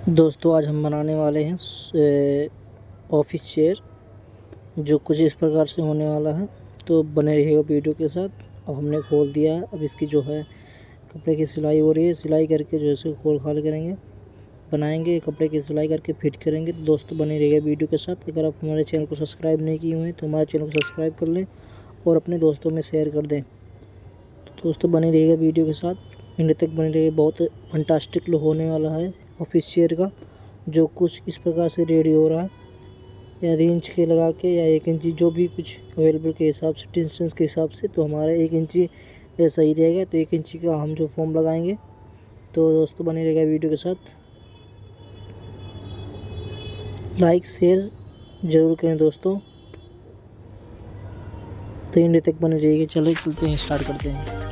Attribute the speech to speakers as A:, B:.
A: दोस्तों आज हम बनाने वाले हैं ऑफिस चेयर, जो कुछ इस प्रकार से होने वाला है। तो बने रहिएगा वीडियो के साथ। अब हमने खोल दिया है, अब इसकी जो है कपड़े की सिलाई हो रही है। सिलाई करके जो है इसको खोल खाल करेंगे, बनाएंगे, कपड़े की सिलाई करके फिट करेंगे। तो दोस्तों बने रहिएगा वीडियो के साथ। अगर आप हमारे चैनल को सब्सक्राइब नहीं किए हुए हैं तो हमारे चैनल को सब्सक्राइब कर लें और अपने दोस्तों में शेयर कर दें। तो दोस्तों बने रहिएगा वीडियो के साथ, एंड तक बने रहिएगा। बहुत फंटास्टिक लुक होने वाला है ऑफिस चेयर का, जो कुछ इस प्रकार से रेडी हो रहा है। या 3 इंच के लगा के या 1 इंची, जो भी कुछ अवेलेबल के हिसाब से, डिस्टेंस के हिसाब से। तो हमारा 1 इंची सही रहेगा, तो 1 इंची का हम जो फॉर्म लगाएंगे। तो दोस्तों बने रहेगा वीडियो के साथ। लाइक शेयर ज़रूर करें दोस्तों। तो एंड तक बने रहिएगा। चलो चलते हैं, स्टार्ट करते हैं।